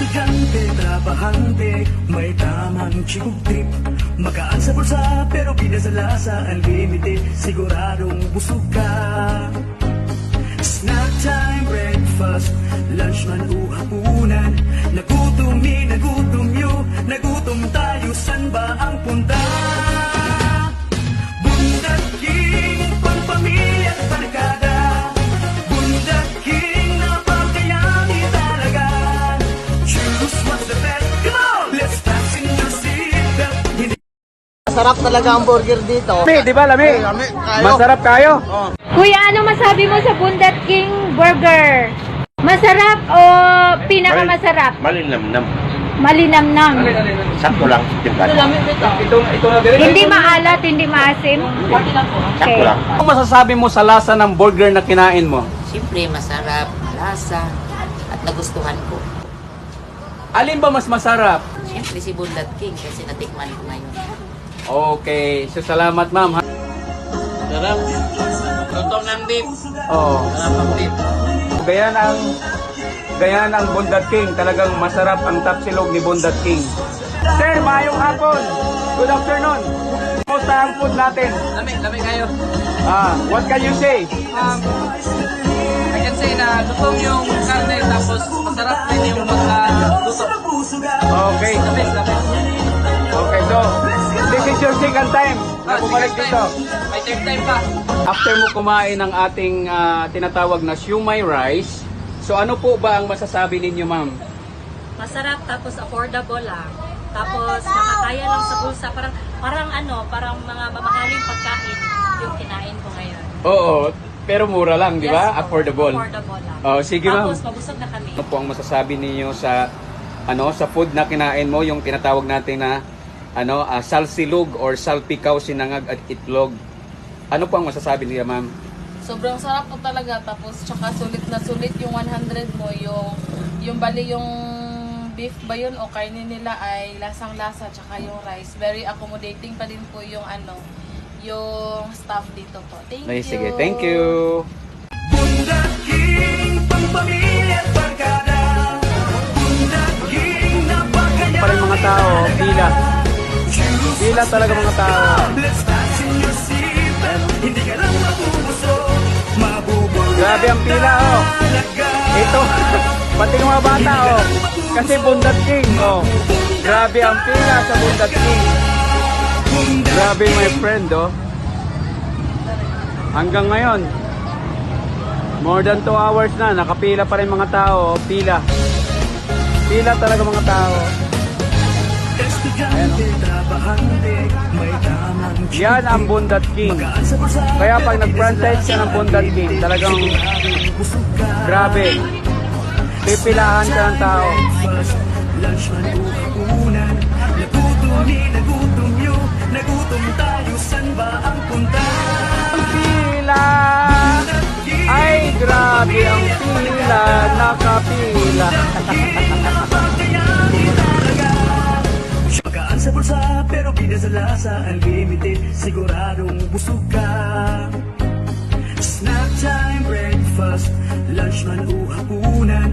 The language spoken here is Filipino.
Estudyante, trabahante, may tamang chick trip. Magaan sa bulsa, pero pinasala sa unlimited. Siguradong busog ka. Snack time, breakfast, lunch man o hapunan. Nagutom ni, nagutom yu, nagutom tayo, san ba ang punta? Bundat King, pangpamilya at barkada. Bundat King, napakayami talaga. Choose what's the best, come on! Let's fasten your seatbelt. Masarap talaga ang burger dito. Lami, di ba lami? Lami, kayo. Masarap kayo? Kuya, ano masabi mo sa Bundat King Burger? Masarap o pinakamasarap? Malinamnam. Malinamnam. Sakto lang. Timpla. Ito na din. Hindi maalat, hindi maasim. Sakto lang. Ano masasabi mo sa lasa ng burger na kinain mo? Siyempre, masarap, lasa, at nagustuhan ko. Alin ba mas masarap? Siyempre, si Bundat King kasi natikman ko ngayon. Okay, so salamat ma'am. Sarap. Lutong ng beef. Oh, Sarap ang beef. Gayaan ang Bundat King. Talagang masarap ang tapsilog ni Bundat King. Sir, mayong hapon. Good afternoon. Kumusta ang food natin? Lami kayo. What can you say? I can say na lutong yung karne tapos masarap din yung magluto. Okay. Lami. Okay, so this is your second time na bumalik dito. May third time pa. After mo kumain ng ating tinatawag na siumai rice, so ano po ba ang masasabi ninyo, ma'am? Masarap tapos affordable lang. Tapos nakakaya lang sa bulsa. Parang mga mamahaling pagkain yung kinain ko ngayon. Oo, pero mura lang, di ba? Yes, Affordable. Affordable lang. Oh, sige, ma'am. Tapos mabusog na kami. Ano po ang masasabi ninyo sa sa food na kinain mo, yung tinatawag natin na salsilog or salpikaw, sinangag at itlog? Ano po ang masasabi niya, ma'am? Sobrang sarap po talaga, tapos tsaka sulit na sulit yung 100 mo, yung bali yung beef ba yun o karne nila ay lasang-lasa, tsaka yung rice. Very accommodating pa din po yung yung staff dito po. Thank Ay, you. sige, thank you. Bundat King, pangpamilya at barkada. Bundat King, napakayami Pa rin mga tao, pila. Pila talaga mga tao. Let's fasten your seatbelt. Hindi ka lang mabubusog. Mabubulol Grabe ang pila, oh. talaga. Ito, pati ng mga bata, oh. Kasi Bundat King, oh. Grabe ang pila sa Bundat King. Grabe, my friend, oh. Hanggang ngayon, more than 2 hours na, nakapila pa rin mga tao, oh. Pila. Pila talaga mga tao. Estudyante, trabahante, may tamang Yan ang Bundat King. Kaya pag nag-franchise ka ng Bundat King, talagang grabe. Pipilahan ka ng tao. lunch man o hapunan. Nagutom ni, nagutom yu, nagutom tayo, san ba ang punta? Ang pila! Ay, grabe ang pila. Nakapila. Magaan sa bulsa, pero pinasala sa unlimited. Siguradong busog ka. Snack time, breakfast, lunch man o hapunan.